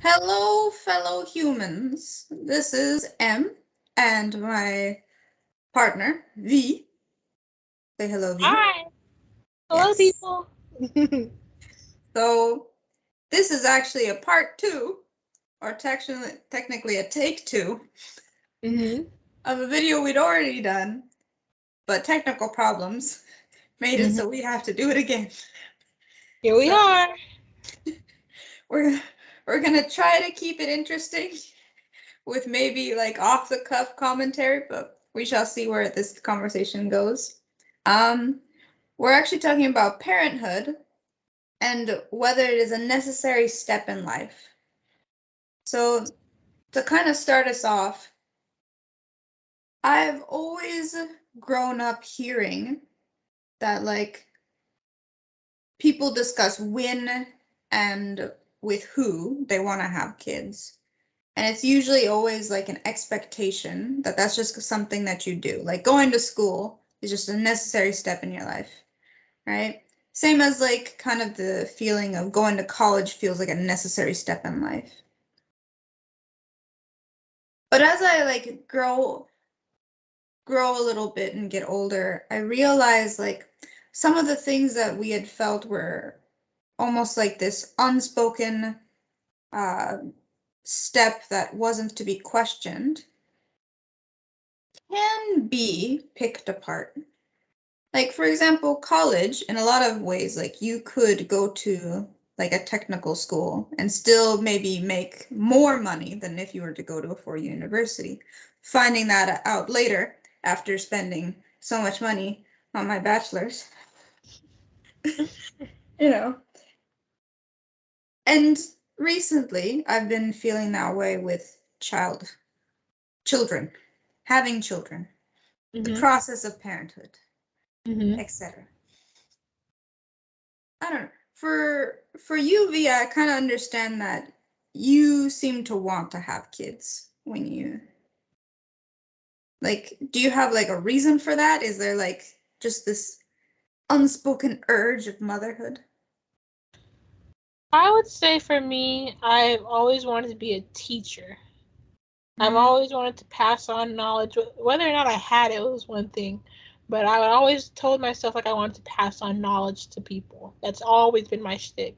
Hello, fellow humans. This is M and my partner, V. Say hello, V. Hi. Hello, Yes. people. So, this is actually a part two, or technically a take two, hmm of a video we'd already done, but technical problems made it hmm so we have to do it again. Here we So, are. we're, we're gonna try to keep it interesting with maybe like off the cuff commentary, but we shall see where this conversation goes. Um, we're actually talking about parenthood and whether it is a necessary step in life. So, to kind of start us off, I've always grown up hearing that like people discuss when and with who they want to have kids. And it's usually always like an expectation that that's just something that you do. Like going to school is just a necessary step in your life, right? Same as like kind of the feeling of going to college feels like a necessary step in life. But as I like grow a little bit and get older, I realize like some of the things that we had felt were almost like this unspoken uh, step that wasn't to be questioned can be picked apart. Like, for example, college, in a lot of ways, like you could go to like a technical school and still maybe make more money than if you were to go to a four-year university. Finding that out later after spending so much money on my bachelor's, you know. And recently, I've been feeling that way with children, having children, the hmm process of parenthood, hmm etc. I don't know. For you, V, I kind of understand that you seem to want to have kids when you like, do you have like a reason for that? Is there like just this unspoken urge of motherhood? I would say for me, I've always wanted to be a teacher. I've Mm, always wanted to pass on knowledge. Whether or not I had it was one thing, but I always told myself like I wanted to pass on knowledge to people. That's always been my shtick.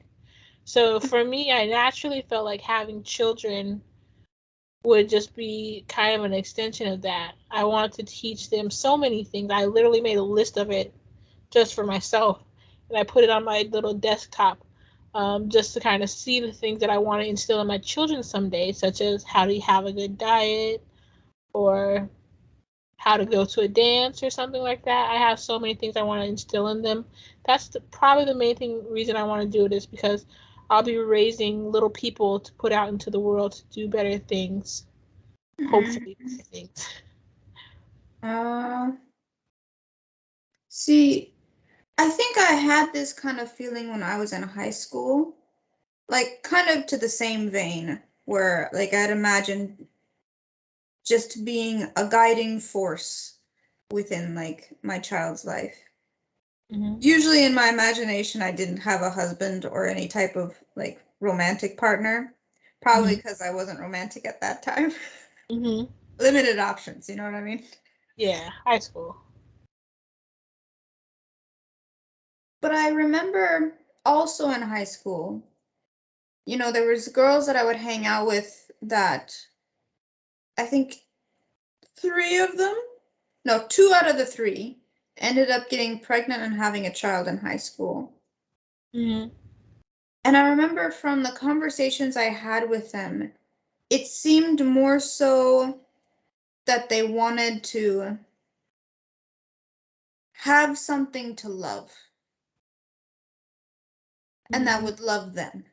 So for me, I naturally felt like having children would just be kind of an extension of that. I wanted to teach them so many things. I literally made a list of it just for myself, and I put it on my little desktop just to kind of see the things that I want to instill in my children someday, such as how to have a good diet or how to go to a dance or something like that. I have so many things I want to instill in them. That's probably the main reason I want to do it is because I'll be raising little people to put out into the world to do better things, hopefully mm. better things. Uh, see, I think I had this kind of feeling when I was in high school, like kind of to the same vein, where like I'd imagined just being a guiding force within like my child's life. hmm Usually in my imagination, I didn't have a husband or any type of like romantic partner, probably hmm because I wasn't romantic at that time. hmm Limited options, you know what I mean? Yeah, high school. But I remember also in high school, there was girls that I would hang out with that I think three of them, no, two out of the three ended up getting pregnant and having a child in high school. hmm And I remember from the conversations I had with them, it seemed more so that they wanted to have something to love and that hmm would love them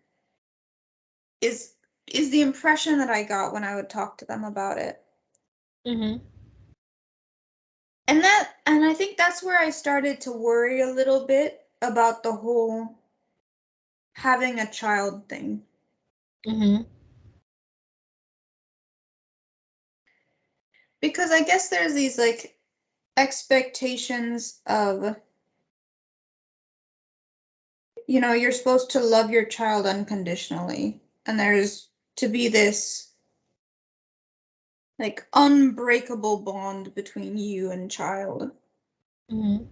is is the impression that I got when I would talk to them about it. hmm And I think that's where I started to worry a little bit about the whole having a child thing. hmm Because I guess there's these like expectations of, you're supposed to love your child unconditionally. And there's to be this like unbreakable bond between you and child. Mm-hmm.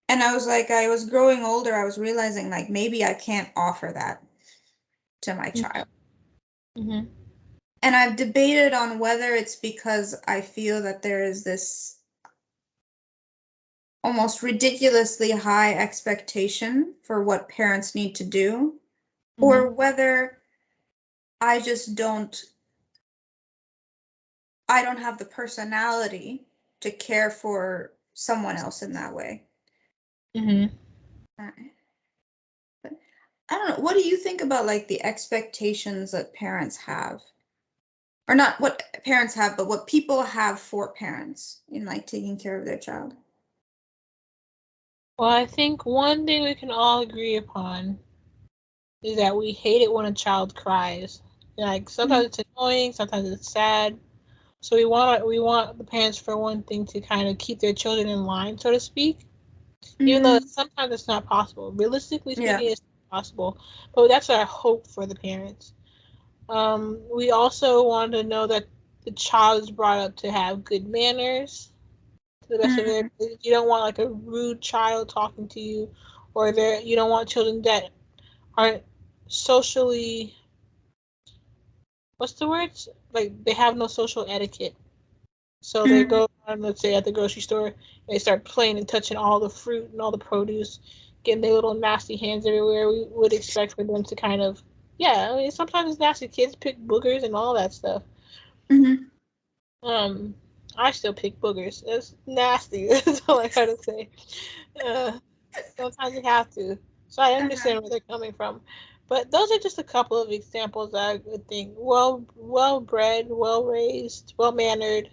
And I was like, I was growing older, I was realizing like maybe I can't offer that to my child. Mm-hmm. And I've debated on whether it's because I feel that there is this almost ridiculously high expectation for what parents need to do, or Mm-hmm. whether I just I don't have the personality to care for someone else in that way. Mm-hmm. But I don't know. What do you think about like the expectations that parents have? Or not what parents have, but what people have for parents in like taking care of their child? Well, I think one thing we can all agree upon is that we hate it when a child cries. Like sometimes it's annoying, sometimes it's sad. So we want the parents for one thing to kind of keep their children in line, so to speak. Even though Mm-hmm. sometimes it's not possible. Realistically Yeah. speaking, it's not possible. But that's our hope for the parents. We also want to know that the child is brought up to have good manners to the best of their Mm-hmm. ability. You don't want like a rude child talking to you, or you don't want children that aren't socially, what's the word? Like they have no social etiquette. So they Mm-hmm. go on, let's say at the grocery store, and they start playing and touching all the fruit and all the produce, getting their little nasty hands everywhere. We would expect for them to kind of, yeah, I mean, sometimes it's nasty. Kids pick boogers and all that stuff. Mm-hmm. Um, I still pick boogers. That's nasty. That's all I gotta say. Uh, Sometimes you have to. So I Uh-huh. understand where they're coming from. But those are just a couple of examples I would think. Well bred, well raised, well mannered.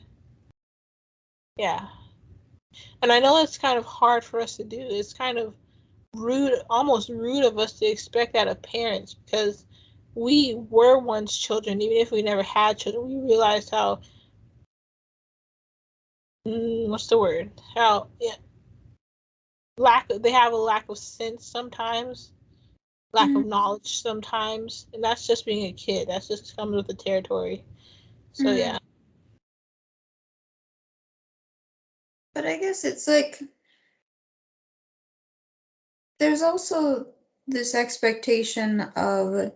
Yeah. And I know it's kind of hard for us to do. It's kind of rude, almost rude of us to expect that of parents because we were once children, even if we never had children. We realized how, what's the word? How, yeah, they have a lack of sense sometimes, lack of Mm-hmm. knowledge sometimes, and that's just being a kid. That's just comes with the territory. So Mm-hmm. yeah. But I guess it's like there's also this expectation of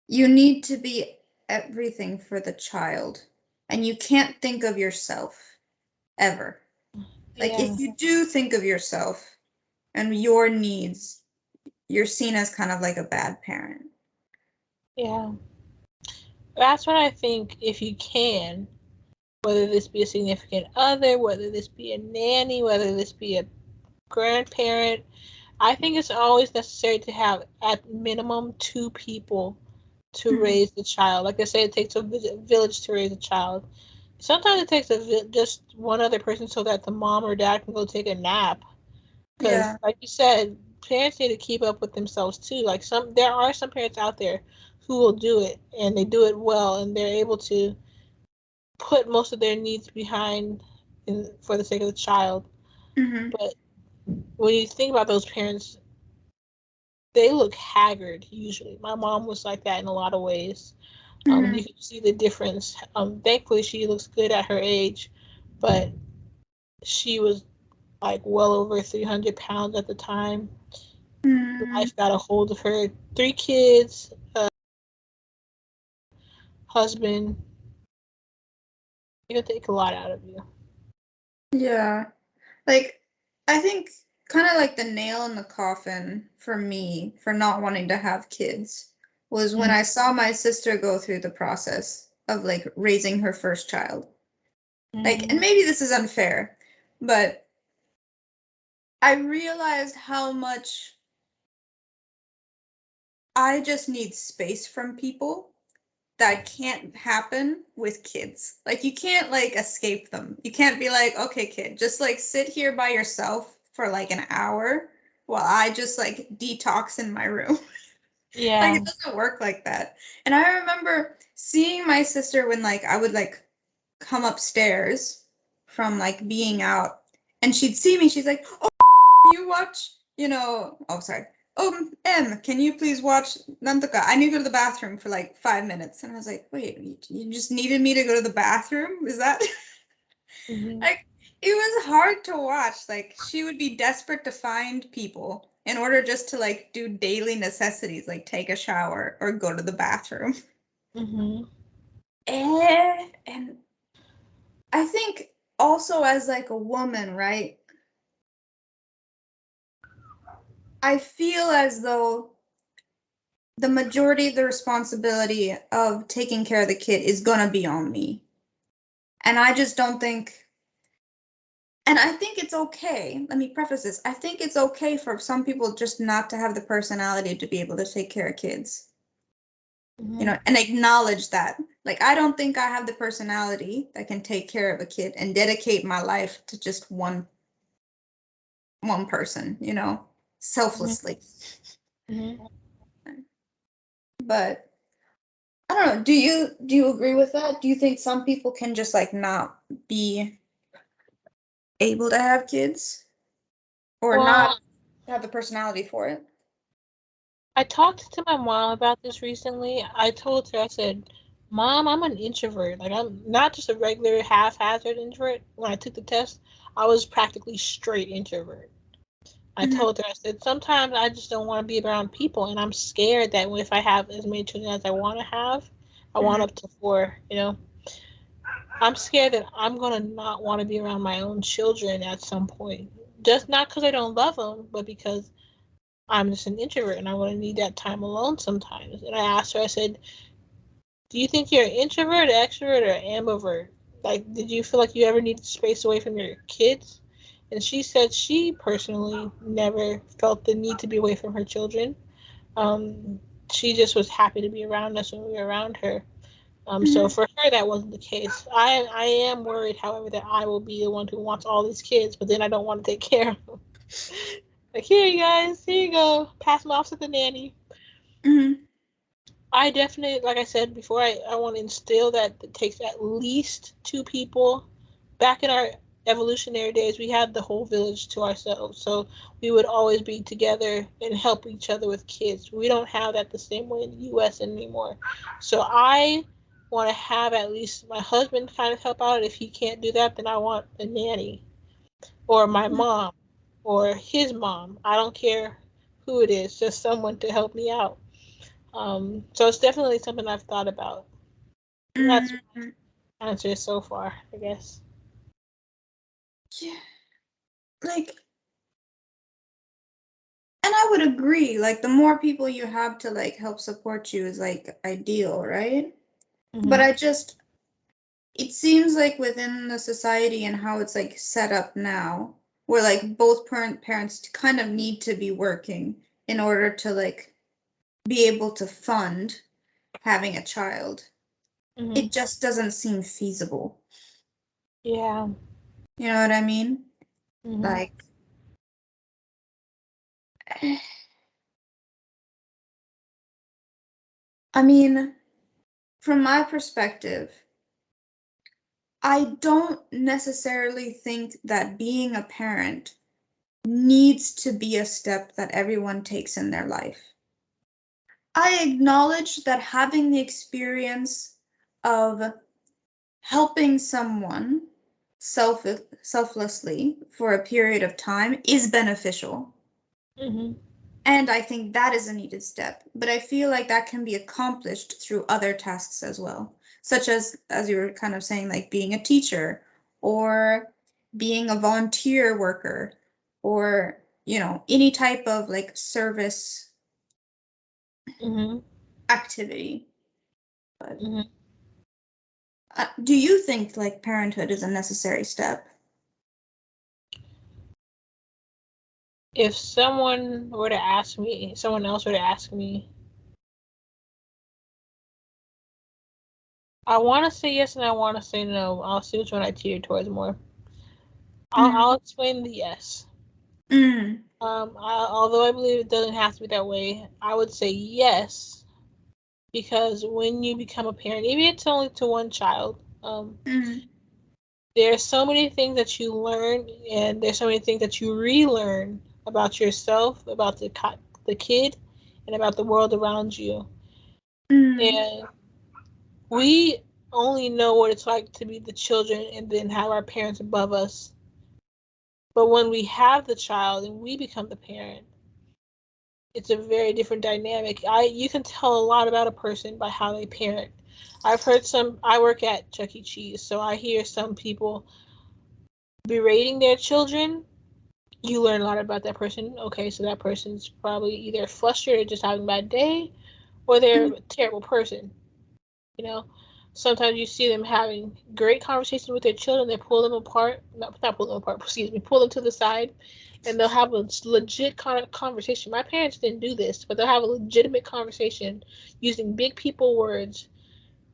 you need to be everything for the child, and you can't think of yourself ever. Like Yeah. if you do think of yourself and your needs, you're seen as kind of like a bad parent. Yeah. That's what I think. If you can, whether this be a significant other, whether this be a nanny, whether this be a grandparent, I think it's always necessary to have at minimum two people to Mhm. raise the child. Like I say, it takes a village to raise a child. Sometimes it takes just one other person so that the mom or dad can go take a nap. Because, Yeah. like you said, parents need to keep up with themselves too. Like there are some parents out there who will do it and they do it well and they're able to put most of their needs behind for the sake of the child. Hmm. But when you think about those parents, they look haggard usually. My mom was like that in a lot of ways. You Hmm. can see the difference. Thankfully, she looks good at her age, but she was like well over 300 pounds at the time. Hmm. Life got a hold of her. 3 kids, husband. It can take a lot out of you. Yeah. Like, I think kind of like the nail in the coffin for me for not wanting to have kids was when Mm-hmm. I saw my sister go through the process of like raising her first child. Like, and Mm-hmm. maybe this is unfair, but I realized how much I just need space from people that can't happen with kids. Like you can't like escape them. You can't be like, "Okay, kid, just like sit here by yourself for like an hour while I just like detox in my room." Like Yeah. it doesn't work like that. And I remember seeing my sister when like I would like come upstairs from like being out and she'd see me, she's like, "Oh, you watch, oh, sorry. M, can you please watch Nantaka? I need to go to the bathroom for like 5 minutes. And I was like, wait, you just needed me to go to the bathroom? Is that like, it was hard to watch. Like, she would be desperate to find people in order just to like do daily necessities, like take a shower or go to the bathroom. And I think also as like a woman, right? I feel as though the majority of the responsibility of taking care of the kid is gonna be on me. And I just don't think, and I think it's okay. Let me preface this. I think it's okay for some people just not to have the personality to be able to take care of kids. You know, and acknowledge that. Like, I don't think I have the personality that can take care of a kid and dedicate my life to just one person, you know, selflessly. But I don't know. Do you agree with that? Do you think some people can just like not be able to have kids or Well, not have the personality for it? I talked to my mom about this recently. I told her, I said, Mom, I'm an introvert. Like, I'm not just a regular haphazard introvert. When I took the test, I was practically straight introvert. I Mhm. told her, I said, sometimes I just don't want to be around people, and I'm scared that if I have as many children as I want to have, I want Mhm. up to 4, I'm scared that I'm going to not want to be around my own children at some point. Just not because I don't love them, but because I'm just an introvert and I'm going to need that time alone sometimes. And I asked her, I said, do you think you're an introvert, an extrovert, or an ambivert? Like, did you feel like you ever needed space away from your kids? And she said she personally never felt the need to be away from her children. Um, she just was happy to be around us when we were around her. So Mhm. for her, that wasn't the case. I am worried, however, that I will be the one who wants all these kids, but then I don't want to take care of them. Like, here you guys, here you go, pass them off to the nanny. Mhm. I definitely, like I said before, I want to instill that it takes at least 2 people. Back in our evolutionary days, we had the whole village to ourselves, so we would always be together and help each other with kids. We don't have that the same way in the U.S. anymore. So I want to have at least my husband kind of help out. If he can't do that, then I want a nanny or my mom or his mom. I don't care who it is, just someone to help me out. So it's definitely something I've thought about. And that's Mhm. my answer so far, I guess. Yeah, like, and I would agree. Like, the more people you have to like help support you is like ideal, right? But Mm-hmm. I just, it seems like within the society and how it's like set up now, where like both parents kind of need to be working in order to like be able to fund having a child. Mm-hmm. It just doesn't seem feasible. Yeah. You know what I mean? Mm-hmm. Like, I mean, from my perspective, I don't necessarily think that being a parent needs to be a step that everyone takes in their life. I acknowledge that having the experience of helping someone selflessly for a period of time is beneficial. Mm-hmm. And I think that is a needed step. But I feel like that can be accomplished through other tasks as well, such as you were kind of saying, like being a teacher or being a volunteer worker or, you know, any type of like service Mm-hmm. activity. But Mm-hmm. do you think like parenthood is a necessary step? If someone else were to ask me, I want to say yes and I want to say no. I'll see which one I teeter towards more. I'll Mm, explain the yes. mm, Although I believe it doesn't have to be that way, I would say yes because when you become a parent, even if it's only to one child, mm, there's so many things that you learn, and there's so many things that you relearn about yourself, about the the kid and about the world around you. And we only know what it's like to be the children and then have our parents above us. But when we have the child and we become the parent, it's a very different dynamic. You can tell a lot about a person by how they parent. I've heard I work at Chuck E. Cheese, so I hear some people berating their children. You learn a lot about that person. Okay, so that person's probably either frustrated, just having a bad day, or they're a terrible person. You know, sometimes you see them having great conversations with their children. They pull them apart, not pull them apart, excuse me, pull them to the side, and they'll have a legit kind of conversation. My parents didn't do this, but they'll have a legitimate conversation using big people words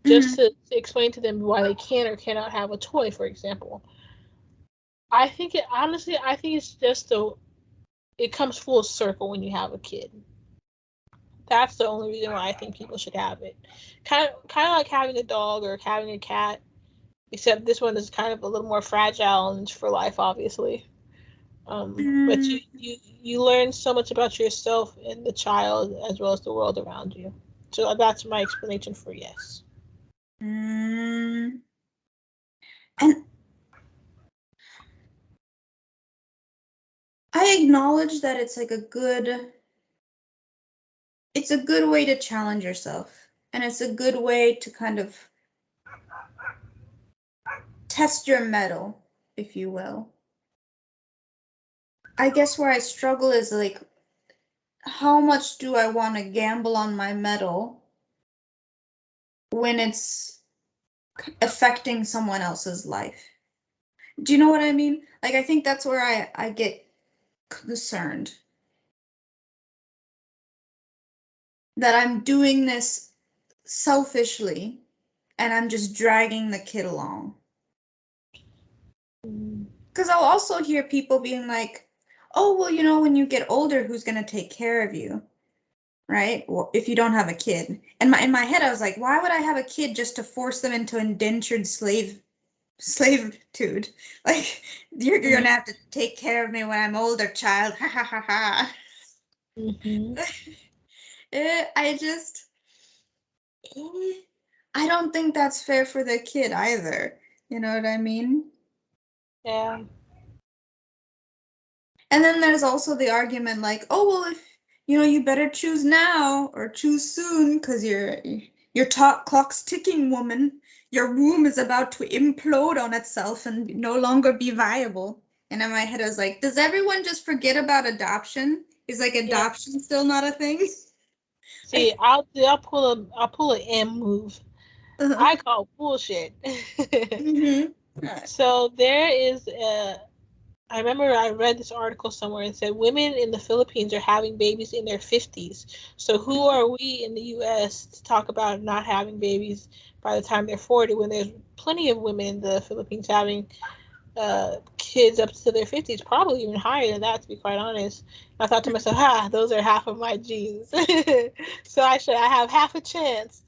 just to explain to them why they can or cannot have a toy, for example. I think it's just it comes full circle when you have a kid. That's the only reason why I think people should have it. Kind of like having a dog or having a cat, except this one is kind of a little more fragile and it's for life, obviously. But you learn so much about yourself and the child as well as the world around you. So that's my explanation for yes. And I acknowledge that it's like it's a good way to challenge yourself. And it's a good way to kind of test your mettle, if you will. I guess where I struggle is like, how much do I want to gamble on my mettle when it's affecting someone else's life? Do you know what I mean? Like, I think that's where I get concerned. That I'm doing this selfishly and I'm just dragging the kid along. Because I'll also hear people being like, oh, well, you know, when you get older, who's going to take care of you? Right? Well, if you don't have a kid. And in my head, I was like, why would I have a kid just to force them into indentured slavitude? Like, you're going to have to take care of me when I'm older, child. Ha ha ha ha. I just, I don't think that's fair for the kid either. You know what I mean? Yeah. And then there's also the argument like, oh, well, if, you know, you better choose now or choose soon because your clock's ticking, woman. Your womb is about to implode on itself and no longer be viable. And in my head, I was like, does everyone just forget about adoption? Is like adoption still not a thing? See, I'll pull an M move. I call bullshit. So there is I remember I read this article somewhere and said women in the Philippines are having babies in their 50s. So who are we in the US to talk about not having babies by the time they're 40 when there's plenty of women in the Philippines having kids up to their 50s, probably even higher than that, to be quite honest. I thought to myself, those are half of my genes. So I have half a chance.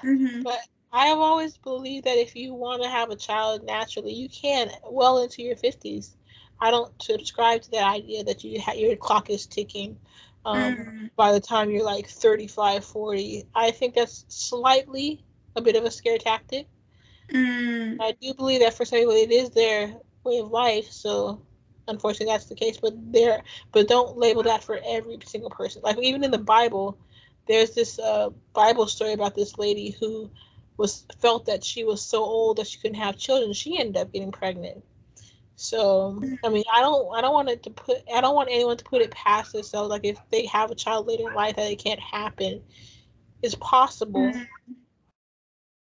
But I have always believed that if you want to have a child naturally, you can well into your 50s. I don't subscribe to that idea that your clock is ticking by the time you're like 35, 40. I think that's slightly a bit of a scare tactic. I do believe that for some people it is their way of life, so unfortunately that's the case. But don't label that for every single person. Like even in the Bible, there's this Bible story about this lady who felt that she was so old that she couldn't have children. She ended up getting pregnant. So I mean, I don't want anyone to put it past themselves. Like if they have a child later in life that it can't happen, it's possible.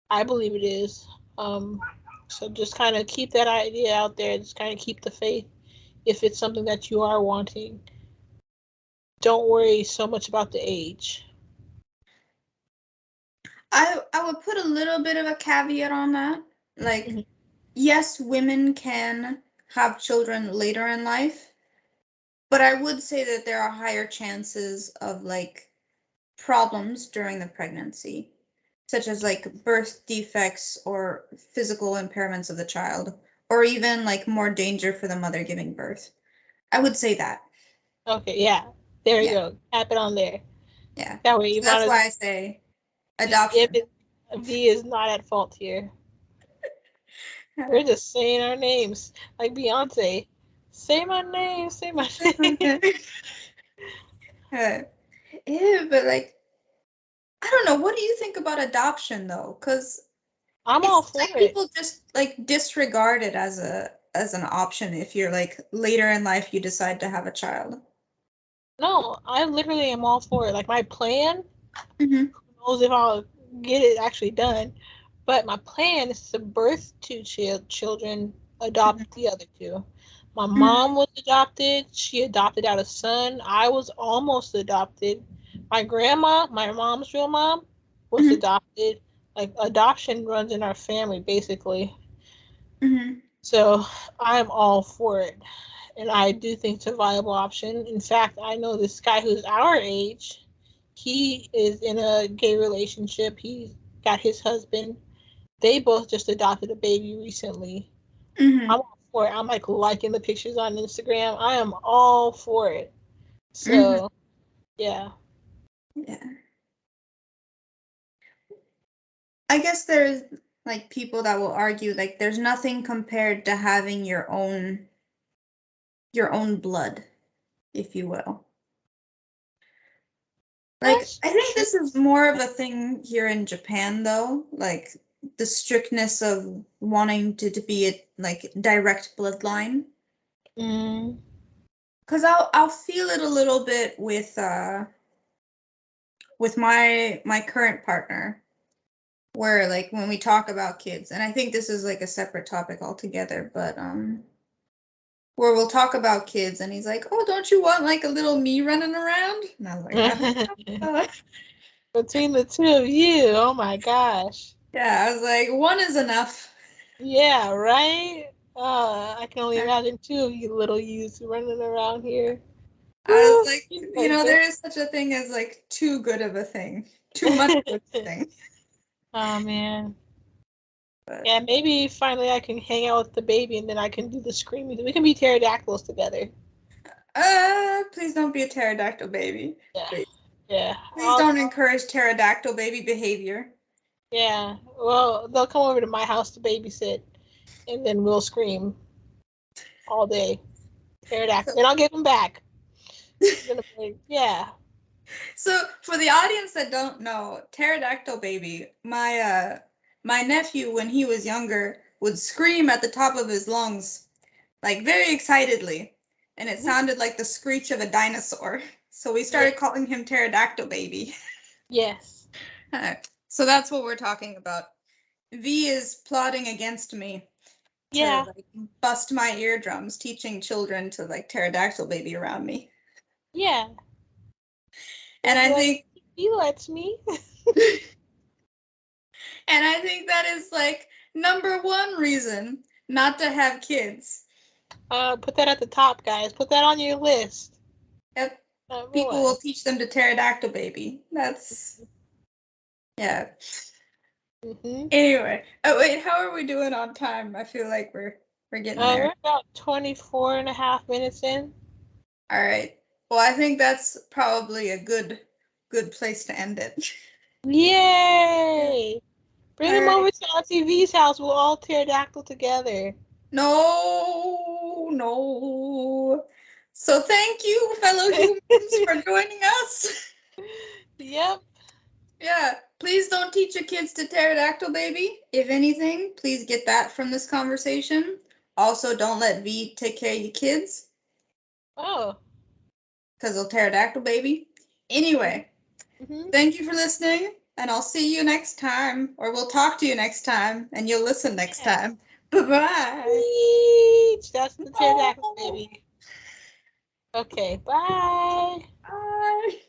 I believe it is. So just kind of keep that idea out there. Just kind of keep the faith if it's something that you are wanting. Don't worry so much about the age. I would put a little bit of a caveat on that. Like, yes, women can have children later in life, but I would say that there are higher chances of like problems during the pregnancy, such as like birth defects or physical impairments of the child, or even like more danger for the mother giving birth. I would say that. Okay, yeah. There we Yeah. go. Tap it on there. Yeah. That way, So that's Ivana's why I say adoption. V is not at fault here. We're just saying our names like Beyonce. Say my name. Say my name. Yeah, but like, I don't know. What do you think about adoption though? Because I'm all it's for like it. people just like disregard it as an option if you're like later in life you decide to have a child. No, I literally am all for it. Like my plan, Mm-hmm. who knows if I'll get it actually done, but my plan is to birth two children, adopt the other two. My Mm-hmm. mom was adopted. She adopted out a son. I was almost adopted. My grandma, my mom's real mom, was Mm-hmm. adopted. Like adoption runs in our family, basically. Mm-hmm. So I'm all for it. And I do think it's a viable option. In fact, I know this guy who's our age. He is in a gay relationship. He's got his husband. They both just adopted a baby recently. Mm-hmm. I'm all for it. I'm like liking the pictures on Instagram. I am all for it. Mm-hmm. So, yeah. Yeah. I guess there's like people that will argue like there's nothing compared to having your own blood, if you will. Like, That's I think true. this is more of a thing here in Japan, though. Like, the strictness of wanting to be a like direct bloodline. Mm. Because I'll feel it a little bit with my current partner, where like when we talk about kids, and I think this is like a separate topic altogether, but where we'll talk about kids, and he's like, "Oh, don't you want like a little me running around?" And I was like, "I don't know." Between the two of you, oh my gosh. Yeah, I was like, "One is enough." Yeah, right? I can only imagine two of you little youths running around here. I was Woo! like, Like there is such a thing as like too good of a thing, too much of a thing. Oh man. But Yeah, maybe finally I can hang out with the baby and then I can do the screaming. We can be pterodactyls together. please don't be a pterodactyl baby. Yeah. Please, Yeah. please don't encourage pterodactyl baby behavior. Yeah. Well, they'll come over to my house to babysit and then we'll scream all day. So, Pterodactyl. Then I'll give them back. Then I'm like, yeah. so for the audience that don't know, pterodactyl baby, my nephew when he was younger would scream at the top of his lungs, like very excitedly, and it sounded like the screech of a dinosaur. So we Yeah. started calling him pterodactyl baby. Yes. So that's what we're talking about. V is plotting against me to Yeah. like bust my eardrums, teaching children to like pterodactyl baby around me. Yeah. And They'll be I like, think he lets me. and I think that is like number one reason not to have kids. Put that at the top, guys. Put that on your list. Yep. Number People will one. teach them to pterodactyl baby. That's yeah. Mm-hmm. Anyway. Oh wait, how are we doing on time? I feel like we're getting there. We're about 24 and a half minutes in. All right. Well, I think that's probably a good place to end it. Yeah. Yay! Bring All them right. over to Auntie V's house. We'll all pterodactyl together. No, no. So thank you, fellow humans, for joining us. Yep. Yeah, please don't teach your kids to pterodactyl baby. If anything, please get that from this conversation. Also, don't let V take care of your kids Oh. because they'll pterodactyl baby. Anyway, Mm-hmm. thank you for listening, and I'll see you next time, or we'll talk to you next time, and you'll listen next Yeah. time. Bye-bye. Sweet. That's the pterodactyl No. baby. Okay. Bye. Bye.